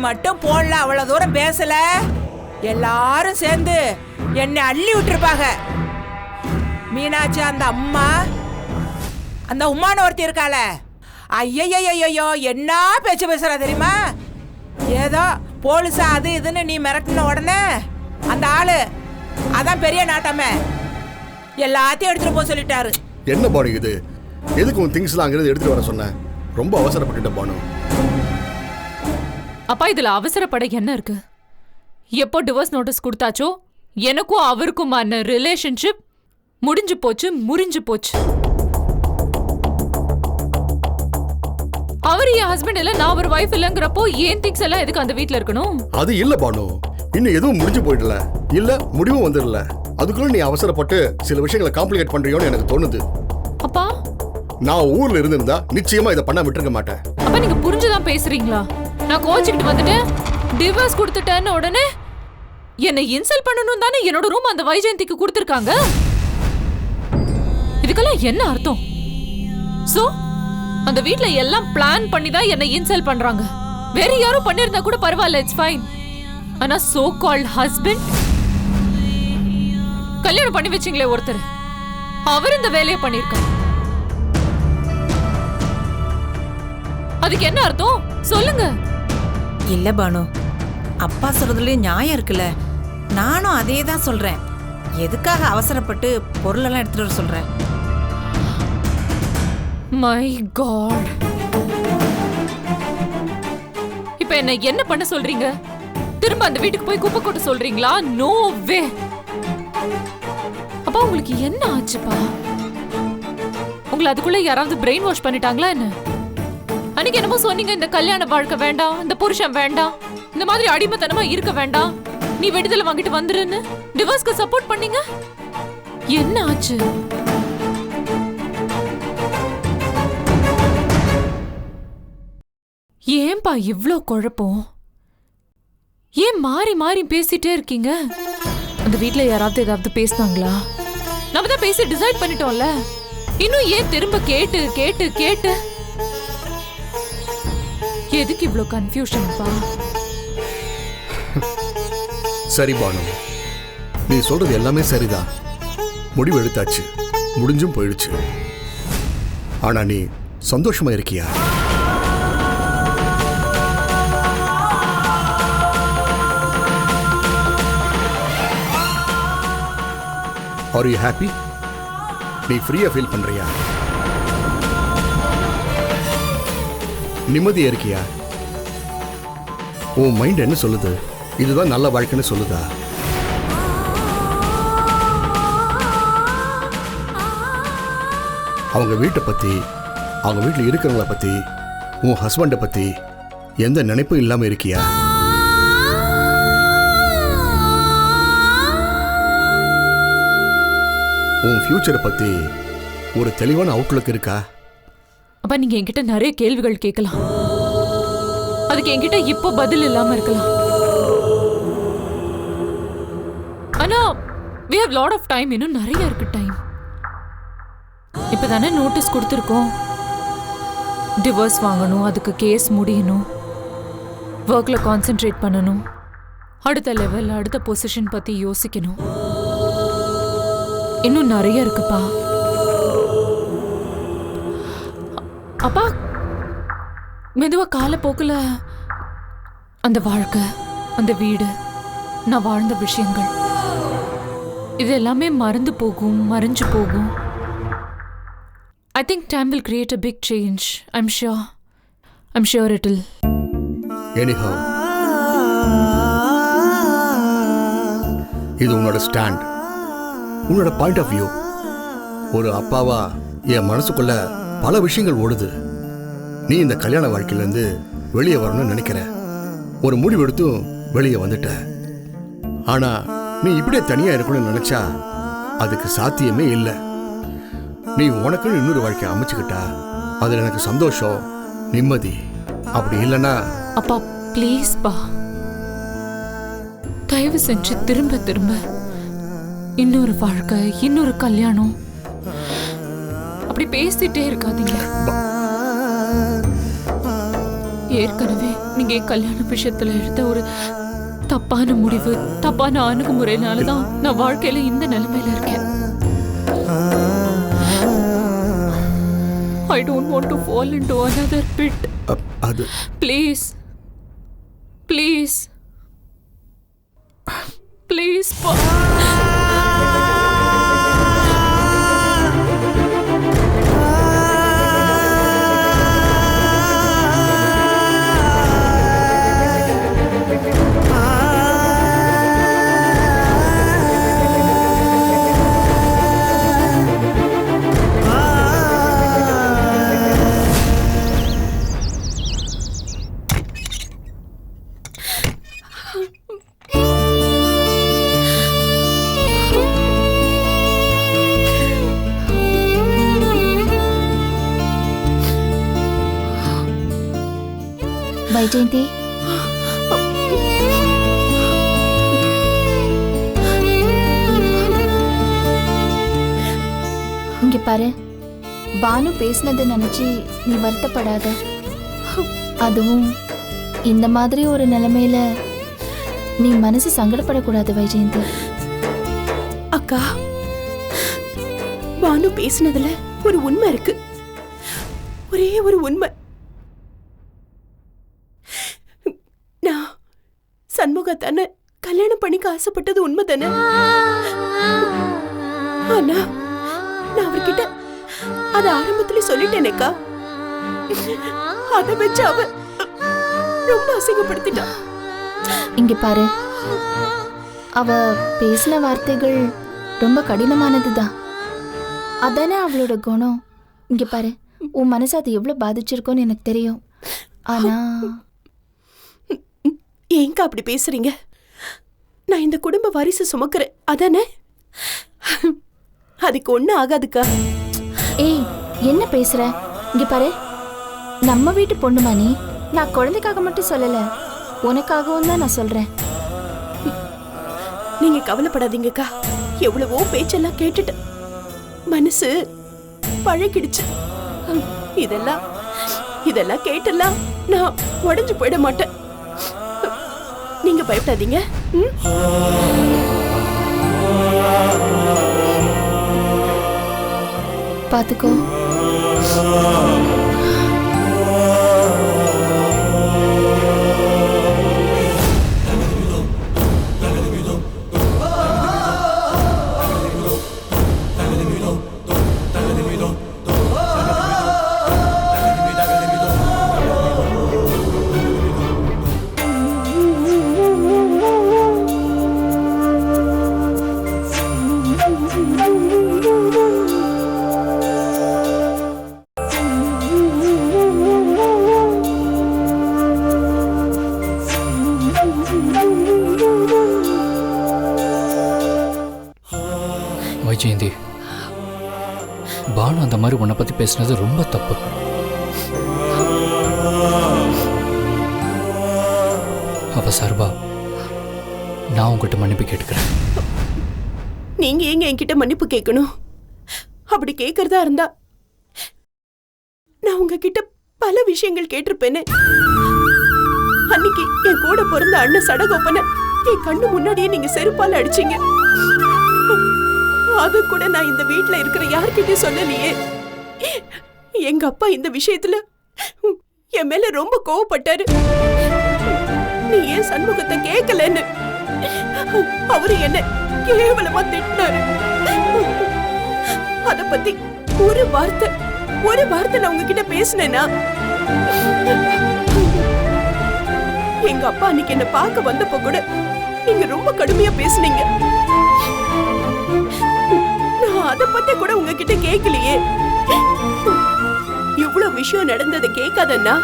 மட்டும் போன்ல அவ்வளவு தூரம் பேசல, எல்லாரும் சேர்ந்து என்னை அள்ளி விட்டுருப்பாங்க. மீனாட்சி அந்த அம்மா, அந்த உம்மான ஒருத்தி இருக்காள, ஐயோ என்ன பேச்சு பேசுறா தெரியுமா? ஏதோ போலீஸா அது இதுன்னு நீ மிரட்டின உடனே அந்த ஆளு அதான் பெரிய நாட்டமே எல்லாத்தையும் எடுத்துட்டு போக சொல்லிட்டாரு. என்ன பானு இது? எதுக்கு உன் திங்ஸ்லாம் அங்கிருந்து எடுத்துட்டு வர சொன்ன? ரொம்ப அவசரப்பட்டுட்ட பானு. அப்பா இதுல அவசரப்பட என்ன இருக்கு? எப்போ டிவோர்ஸ் நோட்டீஸ் கொடுத்தாச்சோ எனக்கும் அவருக்குமான ரிலேஷன்ஷிப் முடிஞ்சு போச்சு, முறிஞ்சு போச்சு. அவர் என் ஹஸ்பண்ட் இல்ல, நான் ஒரு வைஃப் இல்லங்கிறப்போ ஏன் திங்ஸ் எல்லாம் எதுக்கு அந்த வீட்ல இருக்கணும்? அது இல்ல பானு, இன்னும் எதுவும் முடிஞ்சு போயிடல, இல்ல முடிவும் வந்துடல. அதுக்குள்ள நீ அவசரப்பட்டு சில விஷயங்களை காம்ப்ளிகேட் பண்றியோன்னு எனக்கு தோணுது. அப்பா நான் ஊர்ல இருந்திருந்தா நிச்சயமா இதை பண்ண விட்டுருக்க மாட்டேன். அப்ப நீங்க புரிஞ்சுதான் பேசுறீங்களா? நான் கோச்சிக்கிட்டு வந்துட்டேன், டிவோர்ஸ் கொடுத்துட்டேன்னு உடனே என்னை இன்சல்ட் பண்ணணும் தானே என்னோட ரூம் அந்த வைஜெயந்திக்கு கொடுத்துருக்காங்க. இதுக்கெல்லாம் என்ன அர்த்தம்? சோ அந்த வீட்ல எல்லாம் பிளான் பண்ணி தான் என்னை இன்சல்ட் பண்றாங்க. வேற யாரும் பண்ணிருந்தா கூட பரவாயில்ல, இட்ஸ் ஃபைன். ஆனா சோ கால்ட் ஹஸ்பண்ட், கல்யாணம் பண்ணி வச்சிங்களே ஒருத்தர், அவர் இந்த வேலையை பண்ணிருக்காரு. அதுக்கு என்ன அர்த்தம் சொல்லுங்க. இல்ல பானு, அப்பா சொல்றதுலயும் நியாயம் இருக்குல்ல. நானும் அதே தான் சொல்றேன். எதுக்காக அவசரப்பட்டு பொருளெல்லாம் எடுத்துட்டு வர சொல்றேன்? மை காட், இப்ப என்ன பண்ண சொல்றீங்க? திரும்ப அந்த வீட்டுக்கு போய் குப்பை கொட்ட சொல்றீங்களா? No way. அப்பா உங்களுக்கு என்ன ஆச்சுப்பா? உங்களை அதுக்குள்ள யாராவது பிரெயின் வாஷ் பண்ணிட்டாங்களா என்ன? அன்னைக்கு என்னமோ சொன்னீங்க, இந்த கல்யாண வாழ்க்கை வேண்டாம், இந்த புருஷன் வேண்டாம், இந்த மாதிரி அடிமைத்தனமா இருக்க வேண்டாம், நீ விடுதலை வாங்கிட்டு வந்துருன்னு டிவோர்ஸ்க்கு சப்போர்ட் பண்ணீங்க. என்ன ஆச்சு? ஏன்பா இவ்ளோ குழப்பம்? ஏன் மாறி மாறி பேசிட்டே இருக்கீங்க? அந்த வீட்ல யாராவது ஏதாவது பேசினாங்களா? நம்ம தான் பேசி டிசைட் பண்ணிட்டோம்ல, இன்னும் ஏன் திரும்ப கேட்டு கேட்டு கேட்டு? எதுக்கு இவ்ளோ கன்ஃபியூஷன் பா? சரி பானு, நீ சொல்றது எல்லாமே சரிதான். முடிவு எடுத்தாச்சு, முடிஞ்சும் போயிடுச்சு. ஆனா நீ சந்தோஷமா இருக்கியா? Are you happy? நீ ஃப்ரீயா ஃபீல் பண்றியா? நிம்மதியா இருக்கியா? உன் மைண்ட் என்ன சொல்லுது? இதுதான் நல்ல வாழ்க்கைன்னு சொல்லுதா? அவங்க வீட்டை பத்தி, அவங்க வீட்டில் இருக்கிறவங்கள பத்தி, உன் ஹஸ்பண்டை பத்தி எந்த நினைப்பும் இல்லாம இருக்கியா? உன் ஃபியூச்சரை பத்தி ஒரு தெளிவான அவுட்லுக் இருக்கா? அப்ப நீங்க என்கிட்ட நிறைய கேள்விகள் கேட்கலாம், அதுக்கு என்கிட்ட இப்போ பதில் இல்லாம இருக்கலாம். ஆனா we have lot of time, இன்னும் நிறைய இருக்கு டைம். இப்பதானே நோட்டீஸ் கொடுத்துருக்கோம். டிவோர்ஸ் வாங்கணும், அதுக்கு கேஸ் முடியணும், ஒர்க்ல கான்சென்ட்ரேட் பண்ணணும், அடுத்த லெவல் அடுத்த பொசிஷன் பத்தி யோசிக்கணும். இன்னும் நிறைய இருக்குப்பா. அப்பா மெதுவா காலப்போக்குல அந்த வாழ்க்கை, அந்த வீடு, நான் வாழ்ந்த விஷயங்கள், இது எல்லாமே மறந்து போகும், மறைஞ்சு போகும். I think time will create a big change. I'm sure it will. Anyhow, இது உன்னோட ஸ்டாண்ட், உன்னோட பாயிண்ட் ஆஃப் வியூ. ஒரு அப்பாவா என் மனசுக்குள்ள பல விஷயங்கள் ஓடுது. நீ இந்த கல்யாண வாழ்க்கையிலேருந்து வெளியே வரணும்னு நினைக்கிற, ஒரு முடிவெடுத்தும் வெளியே வந்துட்ட. ஆனா நீ இப்படியே தனியா இருக்கணும்னு நினைச்சா அதுக்கு சாத்தியமே இல்லை. நீ உனக்குன்னு இன்னொரு வாழ்க்கையை அமைச்சுக்கிட்டா அதுல எனக்கு சந்தோஷம், நிம்மதி. அப்படி இல்லைன்னா அப்பா ப்ளீஸ் பா, தயவு செஞ்சு திரும்ப திரும்ப இன்னொரு வாழ்க்கை, இன்னொரு கல்யாணம் அப்படி பேசிட்டே இருக்காதீங்க. ஏற்கனவே நீங்க என் கல்யாண விஷயத்துல எடுத்த ஒரு தப்பான முடிவு, தப்பான அணுகுமுறையினாலதான் நான் வாழ்க்கையில இந்த நிலைமையில இருக்கேன். I don't want to fall into another pit. அது Please. Please. Please, pa. Vyjayanthi, இங்க பாரு, பானு பேசினதை நினைச்சு நீ வருத்தப்படாத. அதுவும் இந்த மாதிரி ஒரு நிலைமையில நீ மனசு சங்கடப்படக்கூடாது வைஜெயந்தி. அக்கா, பானு பேசினதுல ஒரு உண்மை இருக்கு. ஒரே ஒரு உண்மை. நான் சண்முகத்தான கல்யாணம் பண்ணிக்க ஆசைப்பட்டது உண்மை தானே. ஆனா நான் அவர்கிட்ட அத ஆரம்பத்துல சொல்லிட்டேனேக்கா. அத வச்சு அவ ரொம்ப அசிங்கப்படுத்திட்டா. இங்க பாரு, அவ பேசின வார்த்தைகள் ரொம்ப கடினமானதுதான். அதானே அவளோட குணம். இங்க பாரு, உன் மனசு அது எவ்வளவு பாதிச்சிருக்கோன்னு எனக்கு தெரியும். ஆனா ஏங்க அப்படி பேசுறீங்க? நான் இந்த குடும்ப வாரிசு சுமக்கிறேன், அதானே? அதுக்கு ஒண்ணும் ஆகாதுக்கா. ஏய், என்ன பேசுற? இங்க பாரு, நம்ம வீட்டு பொண்ணுமா நீ. நான் குழந்தைக்காக மட்டும் சொல்லல, உனக்காகவும் தான் நான் சொல்றேன். நீங்க கவலைப்படாதீங்கக்கா. எவ்வளவோ பேச்செல்லாம் கேட்டுட்டு மனசு பழகிடுச்சு. இதெல்லாம் கேட்டெல்லாம் நான் உடைஞ்சு போயிட மாட்டேன். நீங்க பயப்படாதீங்க. பாத்துக்கோ. வைஜெயந்தி, பானு அந்த மாதிரி உன்னை பத்தி பேசினது ரொம்ப தப்பு. அவ சார்பா நான் உங்ககிட்ட மன்னிப்பு கேட்டுக்கிறேன். நீங்க ஏங்க என்கிட்ட மன்னிப்பு கேட்கணும்? அப்படி கேட்கறதா இருந்தா நான் உங்ககிட்ட பல விஷயங்கள் கேட்டிருப்பேனே. அன்னைக்கு என் கூட பிறந்த அண்ணன் சடகோப்பனை என் கண்ணு முன்னாடியே நீங்க செருப்பால அடிச்சீங்க. அது கூட நான் இந்த வீட்டுல இருக்கிற யார்கிட்டயும் சொல்லலையே. எங்க அப்பா இந்த விஷயத்துல என் மேல ரொம்ப கோவப்பட்டாரு. நீ ஏன் சண்முகத்தை கேட்கலன்னு அவரு என்ன கேவலமா திட்டினாரு. அத பத்தி ஒரு வார்த்தை நான் உங்ககிட்ட பேசினேனா? எங்க அப்பா அன்னைக்கு என்ன பார்க்க வந்தப்ப கூட நீங்க ரொம்ப கடுமையா பேசுனீங்க. நான் அத பத்தி கூட உங்ககிட்ட கேட்கலையே. இவ்வளவு விஷயம் நடந்ததை கேட்காதன்னா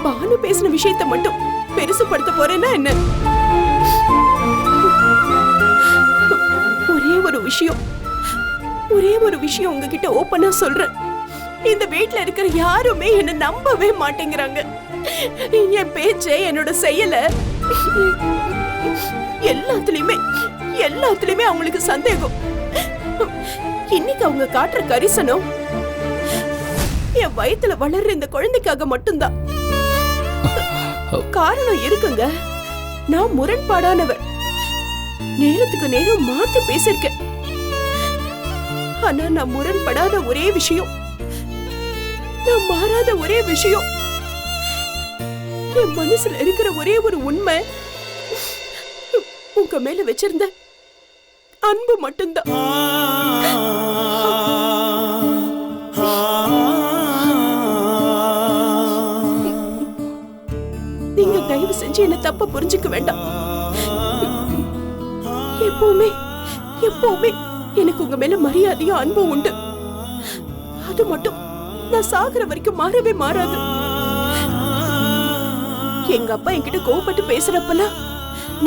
பானு பேசின விஷயத்தை மட்டும் பெருசுபடுத்த போறேன்னா என்ன? ஒரே ஒரு விஷயம் உங்ககிட்ட ஓப்பனா சொல்றேன். இந்த வீட்டுல இருக்கிற யாருமே என்ன நம்பவே மாட்டேங்கிறாங்க. என் பேச்ச, என்னோட செயல எல்லாத்துலயுமே அவங்களுக்கு சந்தேகம். இன்னைக்கு அவங்க காட்டுற கரிசனம் என் வயித்துல வளர்ற இந்த குழந்தைக்காக மட்டும்தான். காரணம் இருக்குங்க. நான் முரண்பாடானவர். நேரத்துக்கு நேரம் மாத்தி பேசிருக்கேன். ஆனா நான் முரண்படாத ஒரே விஷயம், நான் மாறாத ஒரே விஷயம், என் மனசுல இருக்கிற ஒரே ஒரு உண்மை, உங்க மேல வச்சிருந்த அன்பு மட்டும்தான். நீங்க தயவு செஞ்சு என்ன தப்பா புரிஞ்சுக்க வேண்டாம். எப்பவுமே எப்பவுமே எனக்கு உங்க மேல மரியாதையும் அன்பும் உண்டு. அது மட்டும் நான் சாகுற வரைக்கும் மாறவே மாறாது. எங்க அப்பா என்கிட்ட கோவப்பட்டு பேசுறப்பெல்லாம்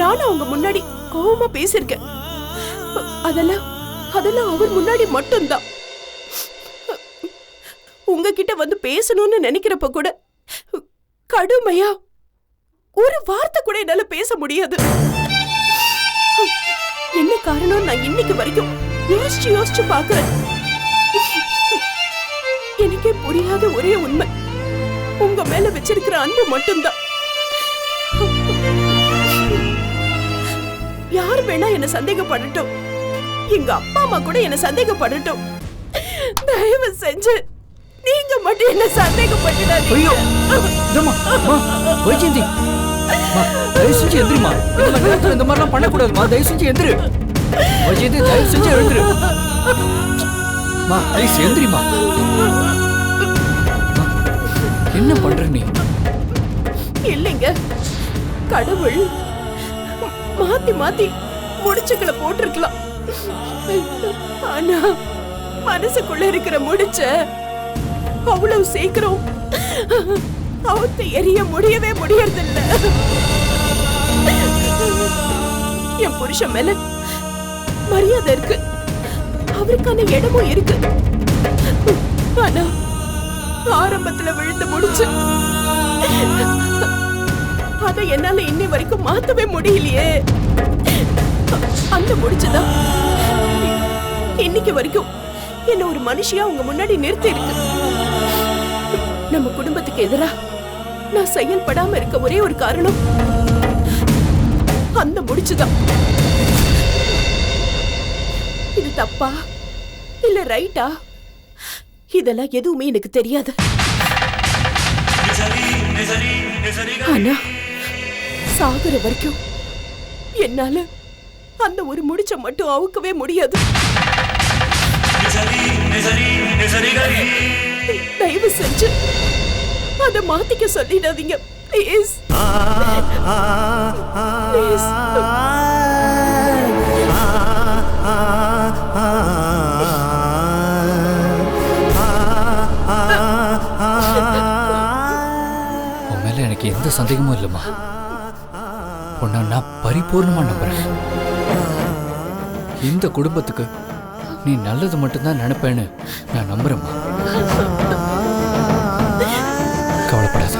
நானும் அவங்க முன்னாடி கோவமா பேசிருக்கேன். அதெல்லாம் அவர் முன்னாடி மட்டும்தான். உங்ககிட்ட வந்து பேசணும்னு நினைக்கிறப்ப கூட கடுமையா ஒரு வார்த்தை கூட என்னால பேச முடியாது. என்ன காரணம் நான் இன்னைக்கு வரைக்கும் யோசிச்சு பாக்குறேன். எனக்கே புரியாத ஒரே உண்மை, உங்க மேல வச்சிருக்கிற அன்பு மட்டும்தான். யார் வேணா என்ன சந்தேகப்படட்டும், எங்க அப்பா அம்மா கூட என்ன சந்தேகப்படட்டும், தயவு செஞ்சு நீங்க மட்டும் என்ன சந்தேகப்பட்டுடாதீங்க. ஐயோ இதம்மா அம்மா வைஜெயந்தி அம்மா தயவு செஞ்சு எந்திரிமா. இந்த மாதிரி நேரத்துல இந்த மாதிரிலாம் பண்ணக்கூடாதுமா. தயவு செஞ்சு எந்திரு வைஜெயந்தி. தயவு செஞ்சு எழுந்துரு மா. ப்ளீஸ் எந்திரிமா. என்ன பண்ற நீ? இல்லைங்க, கடவுள் மாத்தி மாத்தி முடிச்சுக்களை போட்டிருக்கலாம். ஆனா மனசுக்குள்ள இருக்கிற முடிச்ச அவ்வளவு சீக்கிரம் அவுத்து எரிய முடியவே முடியறதில்ல. என் புருஷன் மேல மரியாதை இருக்கு, அவருக்கான இடமும் இருக்கு. ஆனா ஆரம்பத்துல விழுந்து முடிச்சு அதை என்னால இன்னை வரைக்கும் மாத்தவே முடியலையே. அந்த முடிச்சுதான் இன்னைக்கு வரைக்கும் என்ன ஒரு மனுஷியா உங்க முன்னாடி நிறுத்தி இருக்கு. நம்ம குடும்பத்துக்கு எதிரா நான் செயல்படாம இருக்க ஒரே ஒரு காரணம் அந்த முடிச்சுதான். இது தப்பா இல்ல ரைட்டா, இதெல்லாம் எதுவுமே எனக்கு தெரியாது. ஆனா சாகுற வரைக்கும் என்னால அந்த ஒரு முடிச்ச மட்டும் அவுக்கவே முடியாது. தயவு செஞ்சு அத மாத்திக்க சொல்லிடாதீங்க ப்ளீஸ். ப்ளீஸ். உன் மேல எனக்கு எந்த சந்தேகமும் இல்லைம்மா. உன்னை நான் பரிபூர்ணமா நம்புறேன். இந்த குடும்பத்துக்கு நீ நல்லது மட்டும்தான் நினைப்பேன்னு நான் நம்புறேம்மா. கவலைப்படாத.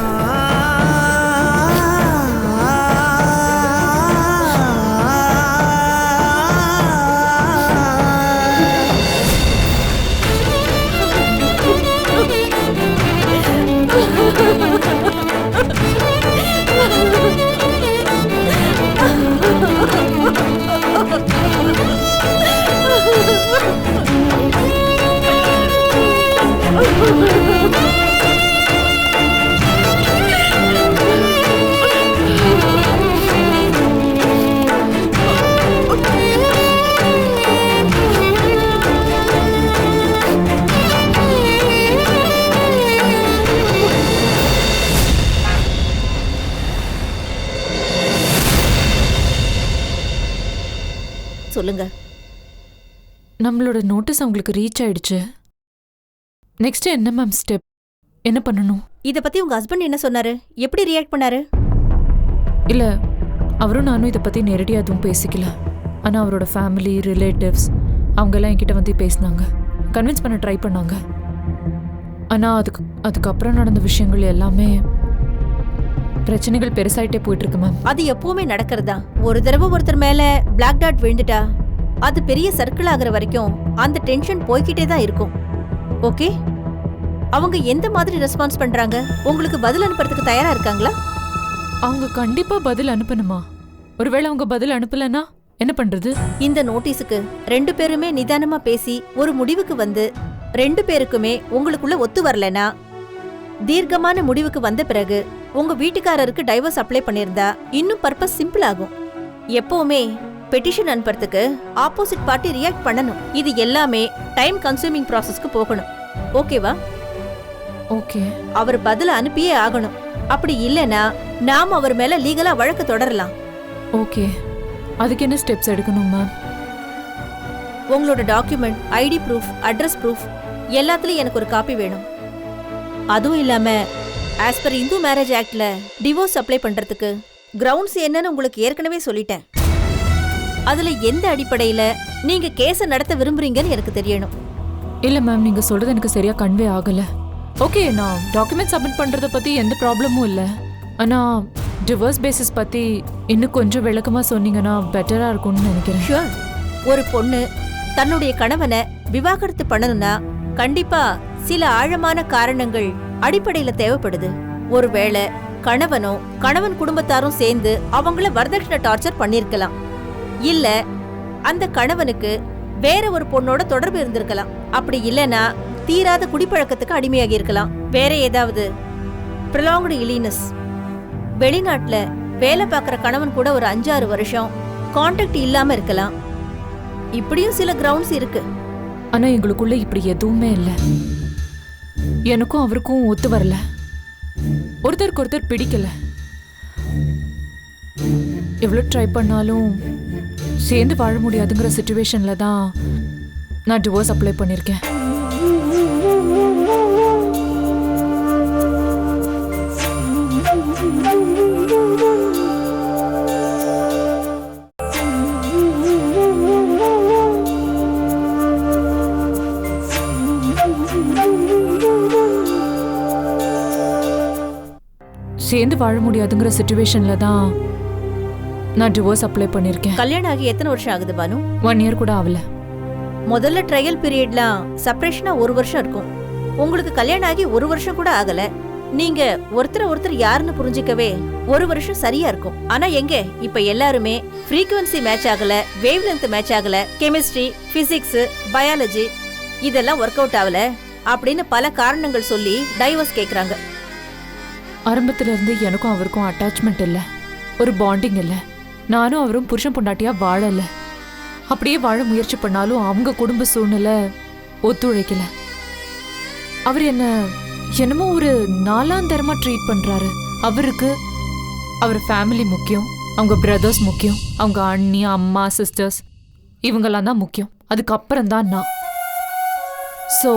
சொல்லுங்க. நம்மளோட நோட்டீஸ் அவங்களுக்கு ரீச் ஆயிடுச்சு. நெக்ஸ்ட் என்ன மேம் ஸ்டெப்? என்ன பண்ணணும்? இத பத்தி உங்க ஹஸ்பண்ட் என்ன சொன்னாரு? எப்படி ரியாக்ட் பண்ணாரு? இல்ல, அவரும் நானும் இதை பத்தி நேரடியா எதுவும் பேசிக்கல. ஆனா அவரோட ஃபேமிலி ரிலேட்டிவ்ஸ் அவங்க எல்லாம் என்கிட்ட வந்து பேசினாங்க, கன்வின்ஸ் பண்ண ட்ரை பண்ணாங்க. ஆனா அதுக்கப்புறம் நடந்த விஷயங்கள் எல்லாமே பிரச்சனைகள் பெருசாயிட்டே போயிட்டு இருக்கு மேம். அது எப்பவுமே நடக்கிறதா. ஒரு தடவை ஒருத்தர் மேல பிளாக் டாட் விழுந்துட்டா அது பெரிய சர்க்கிள் ஆகுற வரைக்கும் அந்த டென்ஷன் போய்கிட்டே தான் இருக்கும். ஓகே, அவங்க எந்த மாதிரி ரெஸ்பான்ஸ் பண்றாங்க? உங்களுக்கு பதில் அனுப்புறதுக்கு தயாரா இருக்காங்களா? அவங்க கண்டிப்பா பதில் அனுப்பணுமா? ஒருவேளை அவங்க பதில் அனுப்பலன்னா என்ன பண்றது? இந்த நோட்டீஸுக்கு 2 பேருமே நிதானமா பேசி ஒரு முடிவுக்கு வந்து 2 பேருக்குமே உங்களுக்குள்ள ஒத்து வரலனா, தீர்க்கமான முடிவுக்கு வந்த பிறகு உங்க வீட்டுக்காரருக்கு டைவர்ஸ் அப்ளை பண்ணிருந்தா இன்னும் பர்பஸ் சிம்பிள் ஆகும். எப்பவுமே பெட்டிஷன் அனுப்புறதுக்கு ஆப்போசிட் பார்ட்டி ரியாக்ட் பண்ணணும். இது எல்லாமே டைம் கன்சூமிங் ப்ராசஸ்க்கு போகணும். ஓகேவா? ஓகே. அவர் பதில் அனுப்பியே ஆகணும். அப்படி இல்லைன்னா நாம அவர் மேல லீகலா வழக்கு தொடரலாம். ஓகே. அதுக்கு என்ன ஸ்டெப்ஸ் எடுக்கணும் மேம்? உங்களோட document, ID proof, address proof எல்லாத்துலயும் எனக்கு ஒரு காப்பி வேணும். அதுவும் இல்லாம ஆஸ் பர் இந்து மேரேஜ் ஆக்ட்ல டிவோர்ஸ் அப்ளை பண்றதுக்கு கிரவுண்ட்ஸ் என்னன்னு உங்களுக்கு ஏற்கனவே சொல்லிட்டேன். அதுல எந்த அடிப்படையில நீங்க கேஸ நடத்த விரும்புறீங்கன்னு எனக்கு தெரியணும். இல்ல மேம், நீங்க சொல்றது எனக்கு சரியா கன்வே ஆகல. ஓகே, நான் டாக்குமெண்ட் சப்மிட் பண்றத பத்தி எந்த ப்ராப்ளமும் இல்ல. ஆனா டிவோர்ஸ் பேசிஸ் பத்தி இன்னும் கொஞ்சம் விளக்கமா சொன்னீங்கன்னா பெட்டரா இருக்கும்னு நினைக்கிறேன். ஷூர். ஒரு பொண்ணு தன்னுடைய கணவனை விவாகரத்து பண்ணணும்னா கண்டிப்பா சில ஆழமான காரணங்கள் அடிப்படையில தேவைப்படுது. ஒருவேளை கணவனோ கணவன் குடும்பத்தாரும் சேர்ந்து அவங்கள வரதட்சணை டார்ச்சர் பண்ணிருக்கலாம். இல்ல அந்த கணவனுக்கு வேற ஒரு பொண்ணோட தொடர்பு இருந்திருக்கலாம். அப்படி இல்லனா தீராத குடிப்பழக்கத்துக்கு அடிமையாகி இருக்கலாம். வேற ஏதாவது ப்ரொலாங்டு இலினஸ், வெளிநாட்டுல வேலை பார்க்குற கணவன் கூட ஒரு 5-6 வருஷம் கான்டாக்ட் இல்லாம இருக்கலாம். இப்படியும் சில கிரவுண்ட்ஸ் இருக்கு. ஆனா எங்களுக்குள்ள இப்படி எதுவுமே இல்ல. எனக்கும் அவருக்கும் ஒத்து வரல. ஒருத்தருக்கு ஒருத்தர் பிடிக்கல. எவ்வளவு ட்ரை பண்ணாலும் சேர்ந்து வாழ முடியாதுங்கிற சிச்சுவேஷன்ல தான் நான் டிவோர்ஸ் அப்ளை பண்ணிருக்கேன். சேர்ந்து வாழ முடியாதுங்கிற சிச்சுவேஷன்ல தான் நான் டிவோர்ஸ் அப்ளை பண்ணிருக்கேன். கல்யாணம் ஆகி எத்தனை வருஷம் ஆகுது பானு? 1 இயர் கூட ஆகல. முதல்ல ட்ரையல் பீரியட்லாம் செப்பரேஷனா 1 வருஷம் இருக்கும். உங்களுக்கு கல்யாணம் ஆகி 1 வருஷம் கூட ஆகல. நீங்க ஒருத்தர் யாருன்னு புரிஞ்சிக்கவே 1 வருஷம் சரியா இருக்கும். ஆனா எங்க இப்ப எல்லாருமே ஃப்ரீக்வன்சி மேட்ச் ஆகல, வேவ் லென்த் மேட்ச் ஆகல, கெமிஸ்ட்ரி, பிசிக்ஸ், பயாலஜி இதெல்லாம் ஒர்க் அவுட் ஆகல அப்படின்னு பல காரணங்கள் சொல்லி டைவர்ஸ் கேக்குறாங்க. ஆரம்பத்துல இருந்து எனக்கும் அவருக்கும் அட்டாச்மெண்ட் இல்ல, ஒரு பாண்டிங் இல்ல. நானும் அவரும் புருஷன் பொண்டாட்டியா வாழல. அப்படியே வாழ முயற்சி பண்ணாலும் அவங்க குடும்ப சூழ்நிலை ஒத்துழைக்கல. அவர் என்னமோ ஒரு 4ஆம் தரமா ட்ரீட் பண்றாரு. அவருக்கு அவர் ஃபேமிலி முக்கியம், அவங்க பிரதர்ஸ் முக்கியம், அவங்க அண்ணி, அம்மா, சிஸ்டர்ஸ் இவங்கெல்லாம் தான் முக்கியம். அதுக்கப்புறம் தான் நான். ஸோ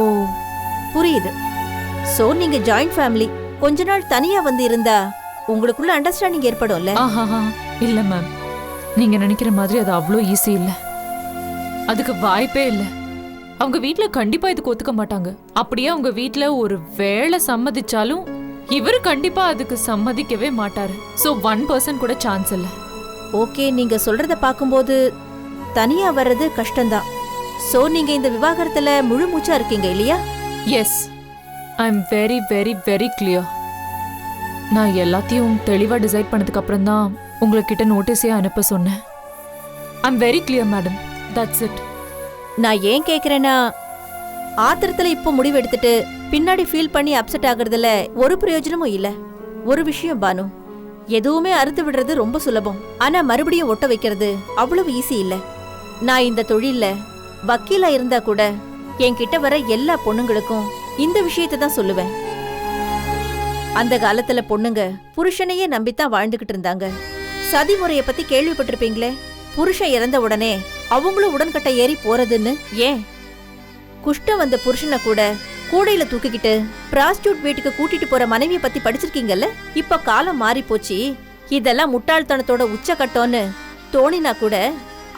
புரியுது. ஸோ நீங்க ஜாயிண்ட் ஃபேமிலி, கொஞ்ச நாள் தனியா வந்து இருந்தா உங்களுக்குள்ள அண்டர்ஸ்டாண்டிங் ஏற்படும்ல? ஆஹா இல்ல மேம், நீங்க நினைக்கிற மாதிரி அது அவ்வளோ ஈஸி இல்ல. அதுக்கு வாய்ப்பே இல்ல. அவங்க வீட்ல கண்டிப்பா இதுக்கு ஒத்துக்க மாட்டாங்க. அப்படியே அவங்க வீட்ல ஒரு வேளை சம்மதிச்சாலும் இவரு கண்டிப்பா அதுக்கு சம்மதிக்கவே மாட்டாரு. ஸோ 1% கூட சான்ஸ் இல்ல. ஓகே, நீங்க சொல்றத பாக்கும்போது தனியா வர்றது கஷ்டம்தான். ஸோ நீங்க இந்த விவாகரத்துல முழு மூச்சா இருக்கீங்க இல்லையா? Yes, I am very very very clear. நான் எல்லாத்தையும் தெளிவா டிசைட் பண்ணதுக்கு அப்புறம் தான் உங்ககிட்ட நோட்டீஸே அனுப்ப சொன்னேன். ஐ am very clear madam, that's it. நான் ஏன் கேக்குறேன்னா, ஆத்திரத்துல இப்போ முடிவு எடுத்துட்டு பின்னாடி ஃபீல் பண்ணி அப்செட் ஆகுறதுல ஒரு பிரயோஜனமும் இல்ல. ஒரு விஷயம் பானு, எதுவுமே அறுத்து விடுறது ரொம்ப சுலபம். ஆனா மறுபடியும் ஒட்ட வைக்கிறது அவ்வளவு ஈஸி இல்ல. நான் இந்த தொழில்ல வக்கீலா இருந்தா கூட என்கிட்ட வர எல்லா பொண்ணுங்களுக்கும் இந்த விஷயத்தை தான் சொல்லுவேன். அந்த காலத்துல பொண்ணுங்க புருஷனையே நம்பித்தான் வாழ்ந்துகிட்டு இருந்தாங்க. சதி முறைய பத்தி கேள்விப்பட்டிருப்பீங்களே? புருஷன் இறந்த உடனே அவங்களும் உடன்கட்டை ஏறி போறதுன்னு. ஏன் குஷ்டம் வந்த புருஷனை கூட கூடையில தூக்கிக்கிட்டு பிராஸ்டியூட் வீட்டுக்கு கூட்டிட்டு போற மனைவியை பத்தி படிச்சிருக்கீங்கல்ல? இப்ப காலம் மாறி போச்சு. இதெல்லாம் முட்டாள்தனத்தோட உச்சகட்டம்னு தோணினா கூட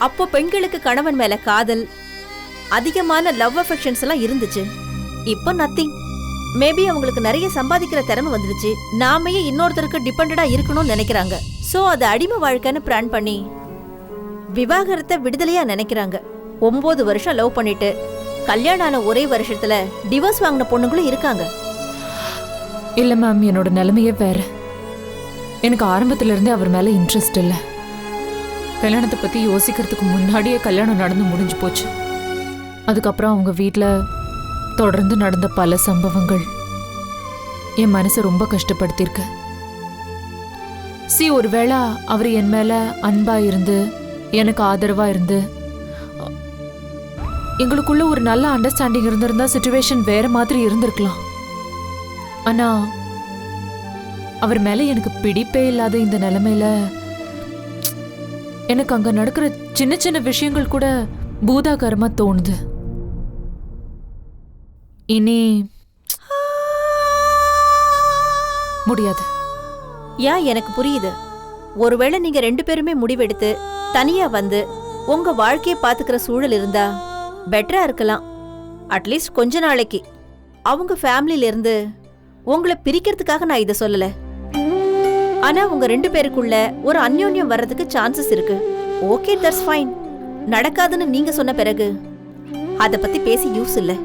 அப்போ பெண்களுக்கு கணவன் மேல காதல், அதிகமான லவ் அஃபெக்ஷன்ஸ் எல்லாம் இருந்துச்சு. இப்போ நத்திங். மேபி அவங்களுக்கு நிறைய சம்பாதிக்கிற திறமை வந்துடுச்சு. நாமையே இன்னொருத்தருக்கு டிபெண்டடா இருக்கணும்னு நினைக்கிறாங்க. சோ அது அடிமை வாழ்க்கைன்னு பிளான் பண்ணி விவாகரத்தை விடுதலையா நினைக்கிறாங்க. 9 வருஷம் லவ் பண்ணிட்டு கல்யாணம் ஆன ஒரே வருஷத்துல டிவோர்ஸ் வாங்கின பொண்ணுங்களும் இருக்காங்க. இல்ல மேம், என்னோட நிலைமையே வேற. எனக்கு ஆரம்பத்துல இருந்தே அவர் மேல இன்ட்ரெஸ்ட் இல்லை. கல்யாணத்தை பத்தி யோசிக்கிறதுக்கு முன்னாடியே கல்யாணம் நடந்து முடிஞ்சு போச்சு. அதுக்கப்புறம் அவங்க வீட்டில் தொடர்ந்து நடந்த பல சம்பவங்கள் என் மனசை ரொம்ப கஷ்டப்படுத்தியிருக்கு. ஒருவேளை அவர் என் மேல அன்பா இருந்து எனக்கு ஆதரவா இருந்து எங்களுக்குள்ள ஒரு நல்ல அண்டர்ஸ்டாண்டிங் இருந்திருந்தா சிச்சுவேஷன் வேற மாதிரி இருந்திருக்கலாம். ஆனா அவர் மேல எனக்கு பிடிப்பே இல்லாத இந்த நிலைமையில எனக்கு அங்க நடக்கிற சின்ன சின்ன விஷயங்கள் கூட பூதாகரமா தோணுது. இனி முடியாது. எனக்கு புரியுது. ஒருவேளை நீங்க 2 பேருமே முடிவெடுத்து தனியா வந்து உங்க வாழ்க்கையை பாத்துக்கிற சூழல் இருந்தா பெட்டரா இருக்கலாம். அட்லீஸ்ட் கொஞ்ச நாளைக்கு. அவங்க ஃபேமிலில இருந்து உங்களை பிரிக்கிறதுக்காக நான் இதை சொல்லல. ஆனா உங்க 2 பேருக்குள்ள ஒரு அந்யோன்யம் வர்றதுக்கு சான்சஸ் இருக்கு. Okay, that's fine. நடக்காதுன்னு நீங்க சொன்ன பிறகு அத பத்தி பேசி யூஸ் இல்ல.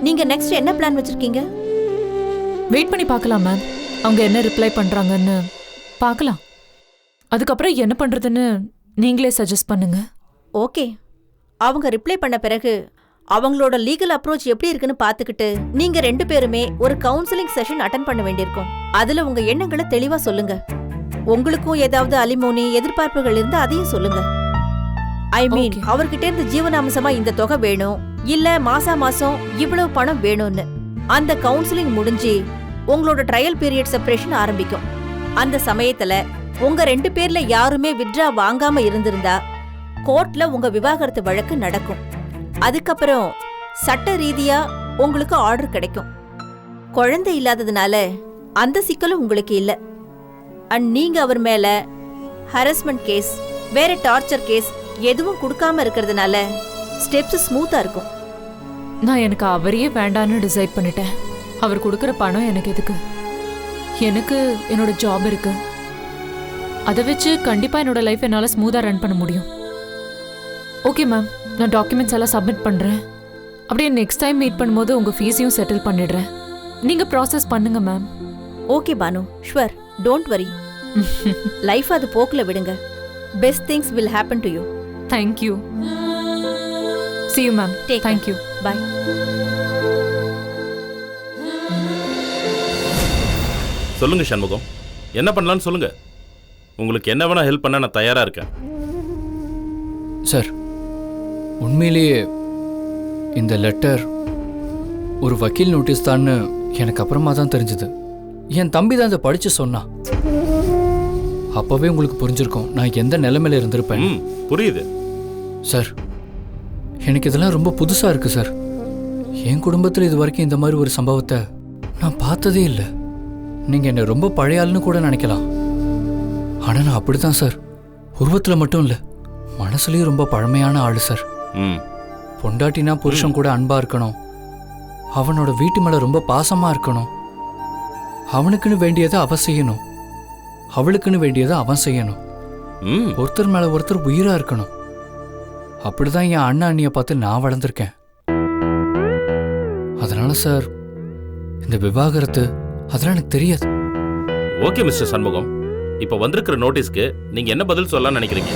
நீங்க நெக்ஸ்ட் என்ன பிளான் வச்சிருக்கீங்க? வெயிட் பண்ணி பார்க்கலாம் மேம். அவங்க என்ன ரிப்ளை பண்றாங்கன்னு பார்க்கலாம். அதுக்கப்புறம் என்ன பண்றதுன்னு நீங்களே சஜஸ்ட் பண்ணுங்க. ஓகே, அவங்க ரிப்ளை பண்ண பிறகு அவங்களோட லீகல் அப்ரோச் எப்படி இருக்குன்னு பாத்துக்கிட்டு நீங்க 2 பேருமே ஒரு கவுன்சிலிங் செஷன் அட்டெண்ட் பண்ண வேண்டியிருக்கும். அதுல உங்க எண்ணங்களை தெளிவா சொல்லுங்க. உங்களுக்கும் ஏதாவது அலிமோனி எதிர்பார்ப்புகள் இருந்தா அதையும் சொல்லுங்க. ஐ மீன், அவர்கிட்ட இருந்து ஜீவனாம்சமா இந்த தொகை வேணும், இல்ல மாசம் இவ்வளவு பணம் வேணும்னு. அந்த கவுன்சிலிங் முடிஞ்சு உங்களோட ட்ரையல் பீரியட் செப்பரேஷன் ஆரம்பிக்கும். அந்த சமயத்துல உங்க 2 பேர்ல யாருமே வித்ட்ரா வாங்காம இருந்திருந்தா கோர்ட்ல உங்க விவாகரத்து வழக்கு நடக்கும். அதுக்கப்புறம் சட்ட ரீதியா உங்களுக்கு ஆர்டர் கிடைக்கும். குழந்தை இல்லாததுனால அந்த சிக்கலும் உங்களுக்கு இல்ல. அண்ட் நீங்க அவர் மேல ஹராஸ்மெண்ட் கேஸ், வேற டார்ச்சர் கேஸ் எதுவும் கொடுக்காம இருக்கிறதுனால ஸ்டெப்ஸ் ஸ்மூத்தா இருக்கும். நான் எனக்கு அவரையே வேண்டான்னு டிசைட் பண்ணிட்டேன். அவர் கொடுக்குற பணம் எனக்கு எதுக்கு? எனக்கு என்னோட ஜாப் இருக்கு. அதை வச்சு கண்டிப்பா என்னோட லைஃப் என்னால ஸ்மூத்தா ரன் பண்ண முடியும். ஓகே மேம், நான் டாக்குமெண்ட்ஸ் எல்லாம் சப்மிட் பண்றேன். அப்படியே நெக்ஸ்ட் டைம் மீட் பண்ணும்போது உங்க ஃபீஸையும் செட்டில் பண்ணிடுறேன். நீங்க ப்ராசஸ் பண்ணுங்க ma'am. Okay Banu, sure, don't worry. Life அது போக்குல விடுங்க. Best things will happen to you. Thank you. See you, ma'am. Thank you. Bye. சொல்லுங்க சண்முகம், என்ன பண்ணலான்னு சொல்லுங்க. உங்களுக்கு என்ன வேணா ஹெல்ப் பண்ண நான் தயாரா இருக்கேன். சார், உண்மையிலேயே இந்த லெட்டர் ஒரு வக்கீல் நோட்டீஸ் தான்னு எனக்கு அப்புறமா தான் தெரிஞ்சது. என் தம்பி தான் அதை படிச்சு சொன்னான். அப்பவே உங்களுக்கு புரிஞ்சிருக்கும் நான் எந்த நிலைமையில இருந்திருப்பேன். புரியுது சார். எனக்கு இதெல்லாம் ரொம்ப புதுசா இருக்கு சார். என் குடும்பத்தில் இது வரைக்கும் இந்த மாதிரி ஒரு சம்பவத்தை நான் பார்த்ததே இல்லை. நீங்க என்ன ரொம்ப பழைய ஆளுன்னு கூட நினைக்கலாம். ஆனா நான் அப்படித்தான் சார். உருவத்துல மட்டும் இல்லை, மனசுலயும் ரொம்ப பழமையான ஆளு சார். பொண்டாட்டினா புருஷன் கூட அன்பா இருக்கணும், அவனோட வீட்டு மேல ரொம்ப பாசமா இருக்கணும், அவனுக்குன்னு வேண்டியதை அவ செய்யணும், அவளுக்குன்னு வேண்டியதை அவன் செய்யணும், ஒருத்தர் மேல ஒருத்தர் உயிரா இருக்கணும். அப்படிதான் என் அண்ணா அண்ணிய பார்த்து நான் வளர்ந்துருக்கேன். அதனால சார், இந்த விவாகரத்து அதெல்லாம் எனக்கு தெரியாது. ஓகே மிஸ்டர் சண்முகம், இப்ப வந்திருக்கிற நோட்டீஸ்க்கு நீங்க என்ன பதில் சொல்லலாம்னு நினைக்கிறீங்க?